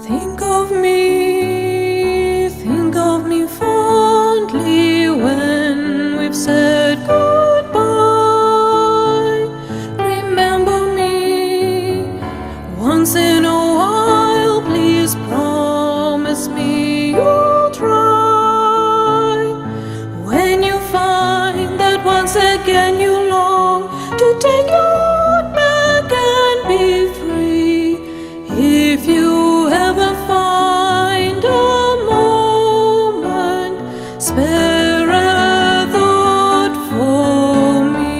Think of me fondly when we've said goodbye. Remember me once in a while, please promise me you'll try. When you find that once again you long to take your heart back and be free, if you ever find a moment, spare a thought for me.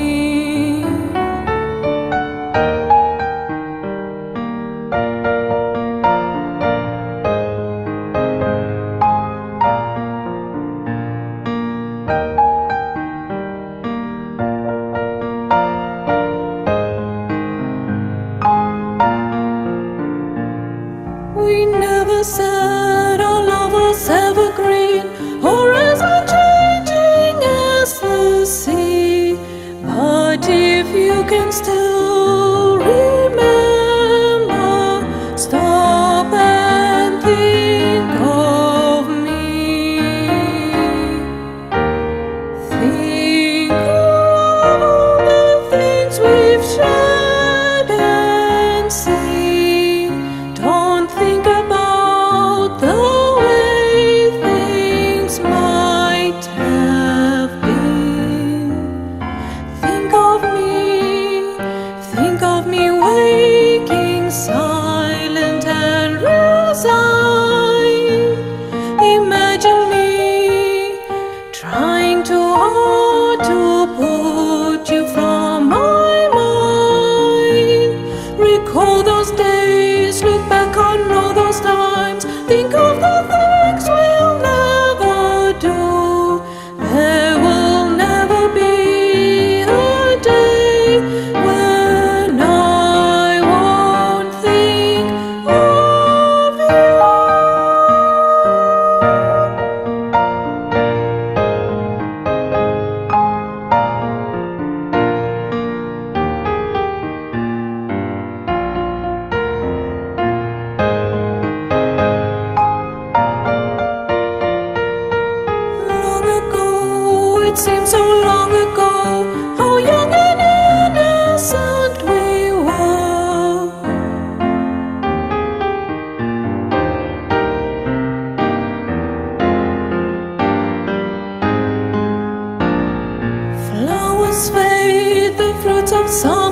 We never said our love was evergreen or as unchanging as the sea. But if you can still remember, stop and think of me. Think of all the things we've shared and seen. Don't think about the way things might have been. Think of me waking silent and resigned. Imagine me trying too hard to put you from my mind. Recall those days, look back on all those times. Think of the things we'll never do. There will never be a day when I won't think of you. Long ago, it seems so long ago, how young and innocent we were. Flowers fade, the fruits of summer